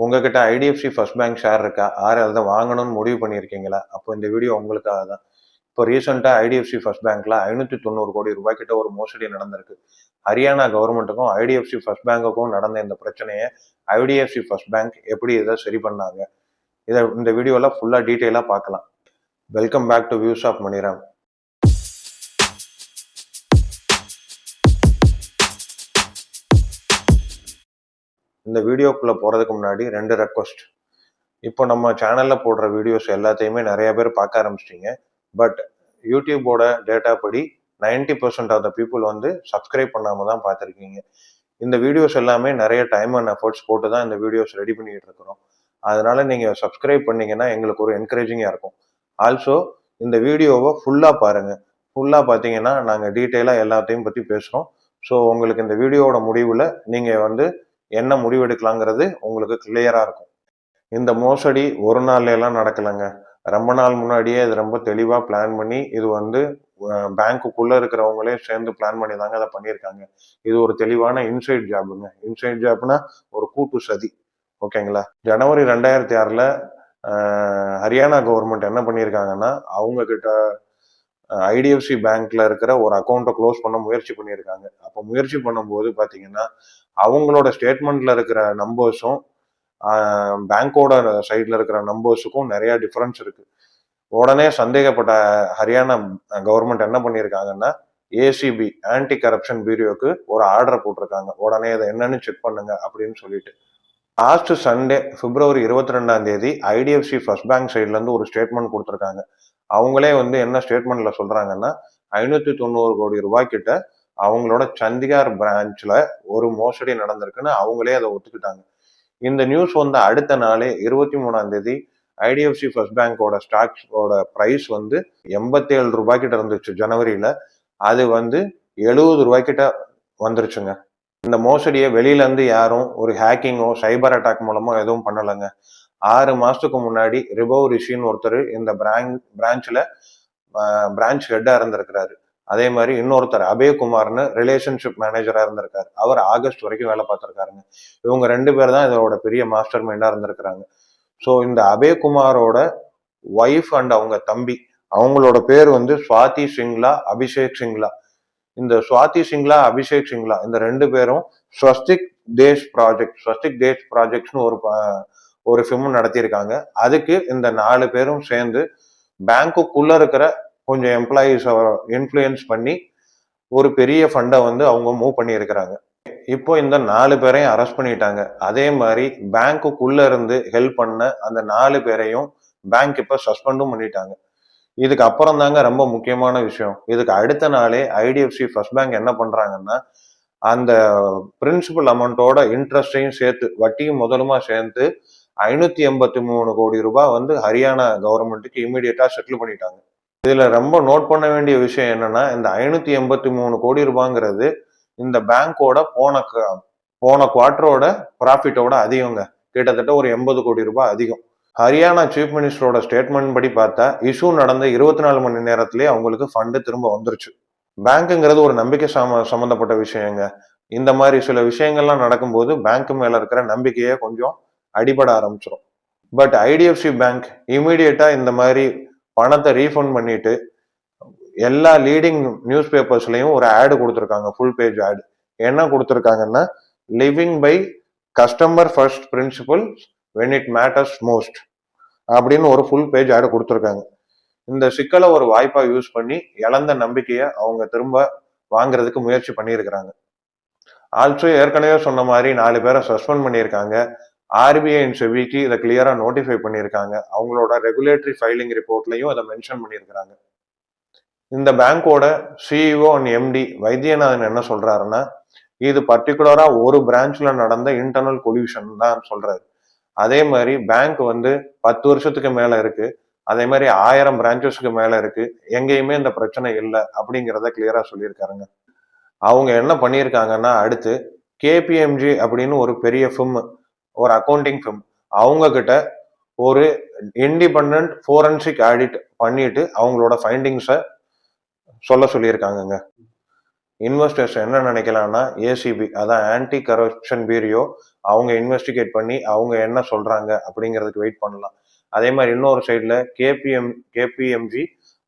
உங்ககிட்ட IDFC first bank share இருக்கா? யார் அதை வாங்கணும்னு முடிவு பண்ணியிருக்கீங்களா? அப்போ இந்த வீடியோ உங்களுக்காக தான். இப்போ ரீசெண்டாக ஐடிஎஃப்சி ஃபர்ஸ்ட் பேங்க்ல 590 கோடி ரூபாய் கிட்ட ஒரு மோசடி நடந்திருக்கு. ஹரியானா கவர்மெண்ட்டுக்கும் ஐடிஎஃப்சி ஃபர்ஸ்ட் பேங்குக்கும் நடந்த இந்த பிரச்சனையை ஐடிஎஃப்சி ஃபர்ஸ்ட் பேங்க் எப்படி இதை சரி பண்ணாங்க, இதை இந்த வீடியோவில் ஃபுல்லாக டீட்டெயிலாக பார்க்கலாம். Welcome back to views of Maniram. இந்த வீடியோக்குள்ளே போகிறதுக்கு முன்னாடி 2 ரெக்வஸ்ட். இப்போ நம்ம சேனலில் போடுற வீடியோஸ் எல்லாத்தையுமே நிறைய பேர் பார்க்க ஆரம்பிச்சிட்டிங்க. பட் யூடியூபோட டேட்டா படி 90% ஆஃப் த பீப்புள் சப்ஸ்கிரைப் பண்ணாமல் தான் பார்த்துருக்கீங்க. இந்த வீடியோஸ் எல்லாமே நிறைய டைம் அண்ட் எஃபர்ட்ஸ் போட்டு தான் இந்த வீடியோஸ் ரெடி பண்ணிக்கிட்டு இருக்கிறோம். அதனால நீங்கள் சப்ஸ்கிரைப் பண்ணிங்கன்னா எங்களுக்கு ஒரு என்கரேஜிங்காக இருக்கும். ஆல்சோ இந்த வீடியோவை ஃபுல்லாக பாருங்கள். ஃபுல்லாக பார்த்தீங்கன்னா நாங்கள் டீட்டெயிலாக எல்லாத்தையும் பற்றி பேசுகிறோம். ஸோ உங்களுக்கு இந்த வீடியோவோட முடிவில் நீங்கள் என்ன முடிவெடுக்கலாங்கிறது உங்களுக்கு கிளியராக இருக்கும். இந்த மோசடி ஒரு நாள்ல எல்லாம் நடக்கலைங்க. ரொம்ப நாள் முன்னாடியே இது ரொம்ப தெளிவாக பிளான் பண்ணி இது பேங்க்குள்ளே இருக்கிறவங்களே சேர்ந்து பிளான் பண்ணி தாங்க அதை பண்ணியிருக்காங்க. இது ஒரு தெளிவான இன்சைட் ஜாபுங்க. இன்சைட் ஜாப்னா ஒரு கூட்டு சதி. ஓகேங்களா? ஜனவரி 2006 ஹரியானா கவர்மெண்ட் என்ன பண்ணியிருக்காங்கன்னா, அவங்க கிட்ட ஐடிஎஃப்சி பேங்க்ல இருக்கிற ஒரு அக்கௌண்ட்டை க்ளோஸ் பண்ண முயற்சி பண்ணியிருக்காங்க. அப்போ முயற்சி பண்ணும்போது பார்த்தீங்கன்னா, அவங்களோட ஸ்டேட்மெண்ட்ல இருக்கிற நம்பர்ஸும் பேங்கோட சைட்ல இருக்கிற நம்பர்ஸுக்கும் நிறைய டிஃபரன்ஸ் இருக்கு. உடனே சந்தேகப்பட்ட ஹரியானா கவர்மெண்ட் என்ன பண்ணியிருக்காங்கன்னா, ஏசிபி ஆன்டி கரப்ஷன் பியூரோக்கு ஒரு ஆர்டர் போட்டிருக்காங்க. உடனே அதை என்னன்னு செக் பண்ணுங்க அப்படின்னு சொல்லிட்டு. லாஸ்ட் சண்டே பிப்ரவரி 22 ஐடிஎஃப்சி ஃபர்ஸ்ட் பேங்க் சைட்ல இருந்து ஒரு ஸ்டேட்மெண்ட் கொடுத்துருக்காங்க. அவங்களே என்ன ஸ்டேட்மெண்ட்ல சொல்றாங்கன்னா, 590 கோடி ரூபாய் கிட்ட அவங்களோட சண்டிகார் பிரான்ச்ல ஒரு மோசடி நடந்திருக்குன்னு அவங்களே அதை ஒத்துக்கிட்டாங்க. இந்த நியூஸ் அடுத்த நாளே 23 ஐடிஎஃப்சி ஃபர்ஸ்ட் பேங்கோட ஸ்டாக்ஸோட பிரைஸ் 87 ரூபாய் கிட்ட இருந்துச்சு ஜனவரியில. அது 70 ரூபாய் கிட்ட வந்துருச்சுங்க. இந்த மோசடியை வெளியில இருந்து யாரும் ஒரு ஹேக்கிங்கோ சைபர் அட்டாக் மூலமோ எதுவும் பண்ணலைங்க. 6 மாசத்துக்கு முன்னாடி ரிபவ் ரிஷின்னு ஒருத்தர் இந்த பிரான்ச்ல பிரான்ச் ஹெட்டா இருந்திருக்கிறாரு. அதே மாதிரி இன்னொருத்தர் அபயகுமார்னு ரிலேஷன்ஷிப் மேனேஜரா இருந்திருக்காரு. அவர் ஆகஸ்ட் வரைக்கும் வேலை பார்த்திருக்காருங்க. இவங்க 2 பேர் தான் இதோட பெரிய மாஸ்டர் மைண்டா இருந்திருக்கிறாங்க. ஸோ இந்த அபயகுமாரோட ஒய்ஃப் அண்ட் அவங்க தம்பி, அவங்களோட பேர் சுவாதி சிங்லா, அபிஷேக் சிங்லா. இந்த சுவாதி சிங்லா, அபிஷேக் சிங்லா இந்த 2 பேரும் ஸ்வஸ்திக் தேஷ் ப்ராஜெக்ட்ஸ்னு ஒரு ஃபிலிம் நடத்தியிருக்காங்க. அதுக்கு இந்த 4 பேரும் சேர்ந்து பேங்க்குள்ள இருக்கிற கொஞ்சம் எம்ப்ளாயீஸை இன்ஃப்ளூயன்ஸ் பண்ணி ஒரு பெரிய ஃபண்டை அவங்க மூவ் பண்ணி இருக்கிறாங்க. இப்போ இந்த 4 பேரையும் அரெஸ்ட் பண்ணிட்டாங்க. அதே மாதிரி பேங்க்குள்ள இருந்து ஹெல்ப் பண்ண அந்த 4 பேரையும் பேங்க் இப்ப சஸ்பெண்டும் பண்ணிட்டாங்க. இதுக்கு அப்புறம் தாங்க ரொம்ப முக்கியமான விஷயம். இதுக்கு அடுத்த நாளே ஐடிஎஃப்சி ஃபர்ஸ்ட் பேங்க் என்ன பண்றாங்கன்னா, அந்த பிரின்சிபல் அமௌண்ட்டோட இன்ட்ரெஸ்டையும் சேர்த்து வட்டியும் முதலுமா சேர்த்து 583 கோடி ரூபாய் ஹரியானா கவர்மெண்ட்டுக்கு இமீடியட்டா செட்டில் பண்ணிட்டாங்க. இதுல ரொம்ப நோட் பண்ண வேண்டிய விஷயம் என்னன்னா, இந்த 583 கோடி ரூபாங்கிறது இந்த பேங்கோட போன குவார்டரோட ப்ராஃபிட்டோட அதிகங்க. கிட்டத்தட்ட ஒரு 80 கோடி ரூபாய் அதிகம். ஹரியானா சீஃப் மினிஸ்டரோட ஸ்டேட்மெண்ட் படி பார்த்தா இஷ்யூ நடந்த 24 மணி நேரத்திலேயே அவங்களுக்கு ஃபண்டு திரும்ப வந்துருச்சு. பேங்க்குங்கிறது ஒரு நம்பிக்கை சம்பந்தப்பட்ட விஷயங்க. இந்த மாதிரி சில விஷயங்கள்லாம் நடக்கும்போது பேங்க் மேல இருக்கிற நம்பிக்கையே கொஞ்சம் அடிபட ஆரம்பிச்சிடும். பட் ஐடிஎஃப்சி பேங்க் இமீடியட்டா இந்த மாதிரி பணத்தை ரீஃபண்ட் பண்ணிட்டு எல்லா லீடிங் நியூஸ் பேப்பர்ஸ்லயும் ஒரு ஆடு கொடுத்துருக்காங்க. Full page add. என்ன கொடுத்துருக்காங்கன்னா, living by customer first principles when it matters most அப்படின்னு ஒரு ஃபுல் பேஜ் ஆடு கொடுத்துருக்காங்க. இந்த சிக்கலை ஒரு வாய்ப்பா யூஸ் பண்ணி இழந்த நம்பிக்கையை அவங்க திரும்ப வாங்குறதுக்கு முயற்சி பண்ணியிருக்கிறாங்க. ஆல்சோ ஏற்கனவே சொன்ன மாதிரி 4 பேரை சஸ்பெண்ட் பண்ணியிருக்காங்க. ஆர்பிஐ அண்ட் செபிக்கு இதை கிளியரா நோட்டிஃபை பண்ணியிருக்காங்க. அவங்களோட ரெகுலேட்டரி ஃபைலிங் ரிப்போர்ட்லையும் அதை மென்ஷன் பண்ணியிருக்கிறாங்க. இந்த பேங்கோட சிஇஓ அண்ட் எம்டி வைத்தியநாதன் என்ன சொல்றாருன்னா, இது பர்டிகுலரா ஒரு பிரான்ச்ல நடந்த இன்டர்னல் கொல்யூஷன் தான் சொல்றாரு. அதே மாதிரி பேங்க் 10 வருஷத்துக்கு மேல இருக்கு. அதே மாதிரி 1000 பிரான்ச்சஸ்க்கு மேல இருக்கு. எங்கேயுமே இந்த பிரச்சனை இல்லை அப்படிங்கிறத கிளியரா சொல்லியிருக்காருங்க. அவங்க என்ன பண்ணியிருக்காங்கன்னா, அடுத்து கேபிஎம்ஜி அப்படின்னு ஒரு பெரிய ஃபிம், ஒரு அக்கௌண்டிங் ஃபிம், அவங்க கிட்ட ஒரு இண்டிபெண்டன்ட் ஃபோரன்சிக் ஆடிட் பண்ணிட்டு அவங்களோட ஃபைண்டிங்ஸை சொல்ல சொல்லியிருக்காங்கங்க. இன்வெஸ்டர்ஸ் என்ன நினைக்கலாம்னா, ஏசிபி அதான் ஆன்டி கரப்ஷன் பியூரோ அவங்க இன்வெஸ்டிகேட் பண்ணி அவங்க என்ன சொல்றாங்க அப்படிங்கிறதுக்கு வெயிட் பண்ணலாம். அதே மாதிரி இன்னொரு சைடில் கேபிஎம்ஜி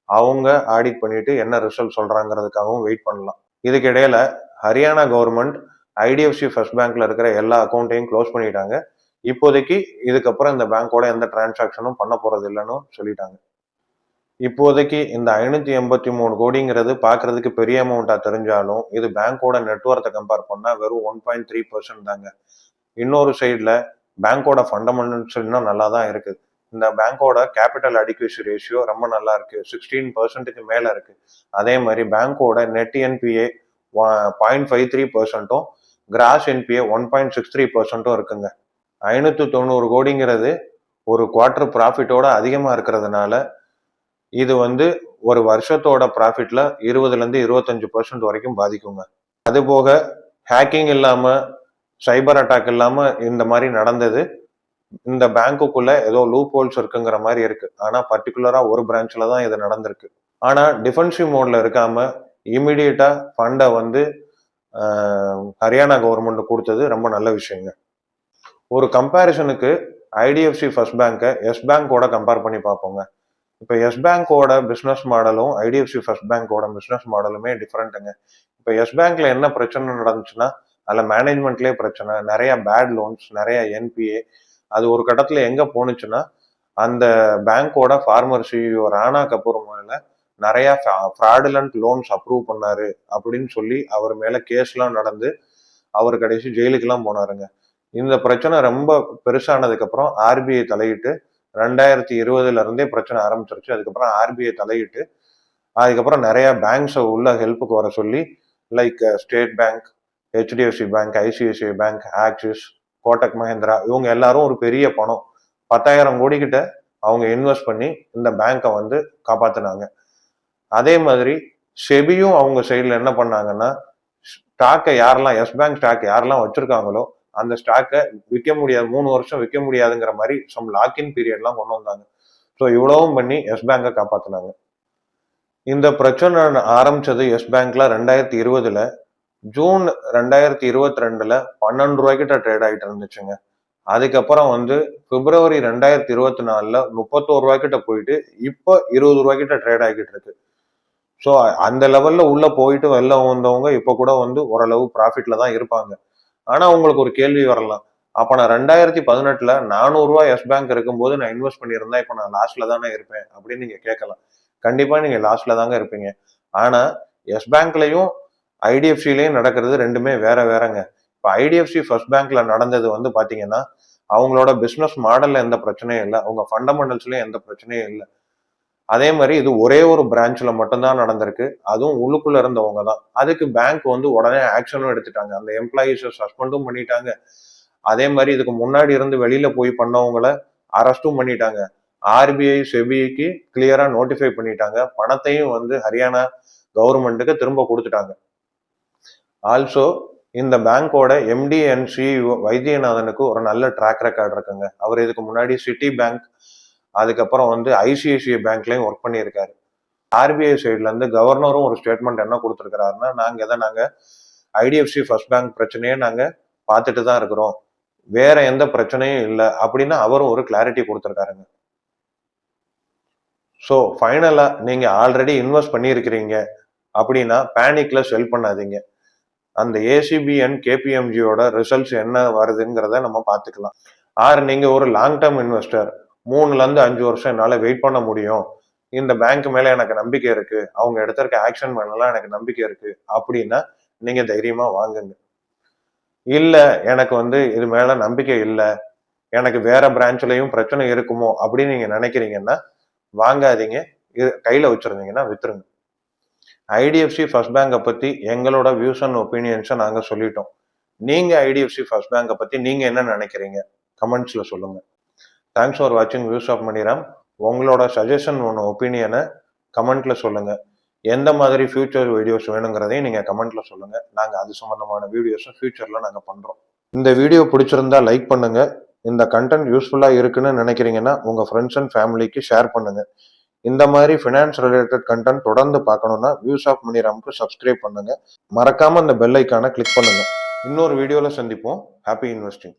அவங்க ஆடிட் பண்ணிட்டு என்ன ரிசல்ட் சொல்றாங்கிறதுக்காகவும் வெயிட் பண்ணலாம். இதுக்கு இடையில ஹரியானா கவர்மெண்ட் ஐடிஎஃப்சி ஃபர்ஸ்ட் பேங்க்ல இருக்கிற எல்லா அக்கௌண்ட்டையும் க்ளோஸ் பண்ணிட்டாங்க. இப்போதைக்கு இதுக்கப்புறம் இந்த பேங்கோட எந்த டிரான்சாக்ஷனும் பண்ண போறது இல்லைன்னு சொல்லிட்டாங்க. இப்போதைக்கு இந்த 583 கோடிங்கிறது பார்க்கறதுக்கு பெரிய அமௌண்ட்டா தெரிஞ்சாலும் இது பேங்கோட நெட்வொர்த்தை கம்பேர் பண்ணா வெறும் 1.3% தாங்க. இன்னொரு சைடில் பேங்கோட ஃபண்டமெண்டல்ஸ் இன்னும் நல்லா தான் இருக்குது. இந்த பேங்கோட கேபிட்டல் அடிக்யூசி ரேஷியோ ரொம்ப நல்லா இருக்கு, 16% மேல இருக்கு. அதே மாதிரி பேங்கோட நெட் என்பிஏ 0.53%, கிராஸ் என்பிஏ 1.63% இருக்குங்க. 590 கோடிங்கிறது ஒரு குவார்டர் ப்ராஃபிட்டோட அதிகமா இருக்கிறதுனால இது ஒரு வருஷத்தோட ப்ராஃபிட்ல 20% 25% வரைக்கும் பாதிக்குங்க. அது போக ஹேக்கிங் இல்லாம, சைபர் அட்டாக் இல்லாம இந்த மாதிரி நடந்தது. இந்த பேங்குக்குள்ள ஏதோ லூப் ஹோல்ஸ் இருக்குங்கிற மாதிரி இருக்கு. ஆனா பர்டிகுலரா ஒரு பிரான்ச்ல தான் இது நடந்திருக்கு. ஆனா டிஃபென்சிவ் மோட்ல இருக்காம இமிடியேட்டா ஃபண்டை ஹரியானா கவர்மெண்ட் கொடுத்தது ரொம்ப நல்ல விஷயங்க. ஒரு கம்பேரிசனுக்கு ஐடிஎஃப்சி ஃபர்ஸ்ட் பேங்கை எஸ் பேங்கோட கம்பேர் பண்ணி பார்ப்போங்க. இப்போ எஸ் பேங்கோட பிஸ்னஸ் மாடலும் ஐடிஎஃப்சி ஃபர்ஸ்ட் பேங்கோட பிஸ்னஸ் மாடலுமே டிஃப்ரெண்ட்டுங்க. இப்போ எஸ் பேங்க்ல என்ன பிரச்சனை நடந்துச்சுன்னா அதில் மேனேஜ்மெண்ட்லேயே பிரச்சனை, நிறைய பேட் லோன்ஸ், நிறைய என்பிஏ. அது ஒரு கட்டத்தில் எங்கே போணுச்சுன்னா அந்த பேங்கோட ஃபார்மர் சிஇஓ ராணா கபூர் மேலே நிறைய ஃப்ராடுலண்ட் லோன்ஸ் அப்ரூவ் பண்ணாரு அப்படின்னு சொல்லி அவர் மேலே கேஸ்லாம் நடந்து அவர் கடைசி ஜெயிலுக்கெல்லாம் போனாருங்க. இந்த பிரச்சனை ரொம்ப பெருசானதுக்கப்புறம் ஆர்பிஐ தலையிட்டு 2020 இருந்தே பிரச்சனை ஆரம்பிச்சிருச்சு. அதுக்கப்புறம் ஆர்பிஐ தலையிட்டு அதுக்கப்புறம் நிறைய பேங்க்ஸை உள்ள ஹெல்ப்புக்கு வர சொல்லி, like state bank, HDFC bank, ICICI bank, axis, Kotak Mahindra, இவங்க எல்லாரும் ஒரு பெரிய பணம் 10,000 கோடி கிட்ட அவங்க இன்வெஸ்ட் பண்ணி இந்த பேங்கை காப்பாத்தினாங்க. அதே மாதிரி செபியும் அவங்க சைடில் என்ன பண்ணாங்கன்னா, ஸ்டாக்கை யாரெல்லாம் எஸ் பேங்க் ஸ்டாக் யாரெல்லாம் வச்சிருக்காங்களோ அந்த ஸ்டாக்கை விற்க முடியாது, 3 வருஷம் விற்க முடியாதுங்கிற மாதிரி சம் லாக்இன் பீரியட்லாம் கொண்டு வந்தாங்க. ஸோ இவ்வளவும் பண்ணி எஸ் பேங்கை காப்பாத்தினாங்க. இந்த பிரச்சனை ஆரம்பிச்சது எஸ் பேங்க்ல 2020 ஜூன் 2022 12 ரூபாய்க்கிட்ட ட்ரேட் ஆகிட்டு இருந்துச்சுங்க. அதுக்கப்புறம் பிப்ரவரி 2024 31 ரூபாய்க்கிட்ட போயிட்டு இப்போ 20 ரூபாய்க்கிட்ட ட்ரேட் ஆகிட்டு இருக்கு. ஸோ அந்த லெவல்ல உள்ள போயிட்டு வெளில வந்தவங்க இப்போ கூட ஓரளவு ப்ராஃபிட்ல தான் இருப்பாங்க. ஆனா உங்களுக்கு ஒரு கேள்வி வரலாம், அப்ப நான் 2018 400 ரூபாய் எஸ் பேங்க் இருக்கும்போது நான் இன்வெஸ்ட் பண்ணியிருந்தா இப்ப நான் லாஸ்ட்ல தானே இருப்பேன் அப்படின்னு நீங்க கேட்கலாம். கண்டிப்பா நீங்க லாஸ்ட்ல தாங்க இருப்பீங்க. ஆனா எஸ் பேங்க்லயும் ஐடிஎஃப்சிலையும் நடக்கிறது ரெண்டுமே வேற வேறங்க. இப்ப ஐடிஎஃப்சி ஃபர்ஸ்ட் பேங்க்ல நடந்தது பாத்தீங்கன்னா அவங்களோட பிசினஸ் மாடல்ல எந்த பிரச்சனையும் இல்லை, அவங்க ஃபண்டமெண்டல்ஸ்லயும் எந்த பிரச்சனையும் இல்லை. அதே மாதிரி இது ஒரே ஒரு பிரான்ச்ல மட்டும்தான் நடந்திருக்கு, அதுவும் உள்ளுக்குள்ள இருந்தவங்க தான். அதுக்கு பேங்க் உடனே ஆக்ஷனும் எடுத்துட்டாங்க, அந்த எம்ப்ளாயிஸை சஸ்பெண்டும் பண்ணிட்டாங்க. அதே மாதிரி இதுக்கு முன்னாடி இருந்து வெளியில போய் பண்ணவங்கள அரெஸ்டும் பண்ணிட்டாங்க. ஆர்பிஐ செபிக்கு கிளியரா நோட்டிஃபை பண்ணிட்டாங்க, பணத்தையும் ஹரியானா கவர்மெண்ட்டுக்கு திரும்ப கொடுத்துட்டாங்க. ஆல்சோ இந்த பேங்கோட எம்டி அண்ட் சிஇஓ வைத்தியநாதனுக்கு ஒரு நல்ல ட்ராக் ரெக்கார்ட் இருக்குங்க. அவர் இதுக்கு முன்னாடி சிட்டி பேங்க், அதுக்கப்புறம் ஐசிஐசிஐ பேங்க்லயும் ஒர்க் பண்ணியிருக்காரு. ஆர்பிஐ சைட்ல இருந்து கவர்னரும் ஒரு ஸ்டேட்மெண்ட் என்ன கொடுத்துருக்கிறாருன்னா, நாங்க ஐடிஎஃப்சி ஃபர்ஸ்ட் பேங்க் பிரச்சனையே நாங்க பார்த்துட்டு தான் இருக்கிறோம், வேற எந்த பிரச்சனையும் இல்லை அப்படின்னு அவரும் ஒரு கிளாரிட்டி கொடுத்துருக்காருங்க. ஸோ ஃபைனலா நீங்க ஆல்ரெடி இன்வெஸ்ட் பண்ணியிருக்கிறீங்க அப்படின்னா பேனிக்ல செல் பண்ணாதீங்க. அந்த ஏசிபி அண்ட் கேபிஎம்ஜியோட ரிசல்ட்ஸ் என்ன வருதுங்கிறத நம்ம பார்த்துக்கலாம். நீங்க ஒரு லாங் டேர்ம் இன்வெஸ்டர், 3-5 வருஷம் என்னால வெயிட் பண்ண முடியும், இந்த பேங்க் மேல எனக்கு நம்பிக்கை இருக்கு, அவங்க எடுத்திருக்க ஆக்ஷன் மேலாம் எனக்கு நம்பிக்கை இருக்கு அப்படின்னா நீங்க தைரியமா வாங்குங்க. இல்ல எனக்கு இது மேல நம்பிக்கை இல்லை, எனக்கு வேற பிரான்ச்லயும் பிரச்சனை இருக்குமோ அப்படின்னு நீங்க நினைக்கிறீங்கன்னா வாங்காதீங்க, கையில வச்சிருந்தீங்கன்னா வித்துருங்க. ஐடிஎஃப்சி ஃபர்ஸ்ட் பேங்கை பத்தி எங்களோட வியூஸ் அண்ட் ஒப்பீனியன்ஸை நாங்க சொல்லிட்டோம். நீங்க ஐடிஎஃப்சி ஃபர்ஸ்ட் பேங்கை பத்தி நீங்க என்ன நினைக்கிறீங்க கமெண்ட்ஸ்ல சொல்லுங்க. தேங்க்ஸ் ஃபார் வாட்சிங் வியூஸ் ஆஃப் மணிராம். உங்களோட சஜஷன் ஒப்பீனியனை கமெண்ட்ல சொல்லுங்க. எந்த மாதிரி ஃபியூச்சர் வீடியோஸ் வேணுங்கிறதையும் நீங்க கமெண்ட்ல சொல்லுங்க. நாங்க அது சம்பந்தமான வீடியோஸும் ஃபியூச்சர்ல நாங்க பண்றோம். இந்த வீடியோ பிடிச்சிருந்தா லைக் பண்ணுங்க. இந்த கண்டென்ட் யூஸ்ஃபுல்லா இருக்குன்னு நினைக்கிறீங்கன்னா உங்க ஃப்ரெண்ட்ஸ் அண்ட் ஃபேமிலிக்கு ஷேர் பண்ணுங்க. இந்த மாதிரி ஃபினான்ஸ் ரிலேட்டட் கண்டென்ட் தொடர்ந்து பார்க்கணும்னா வியூஸ் ஆஃப் மணிராம்க்கு சப்ஸ்கிரைப் பண்ணுங்க. மறக்காம அந்த பெல் ஐக்கானை கிளிக் பண்ணுங்க. இன்னொரு வீடியோல சந்திப்போம். Happy investing.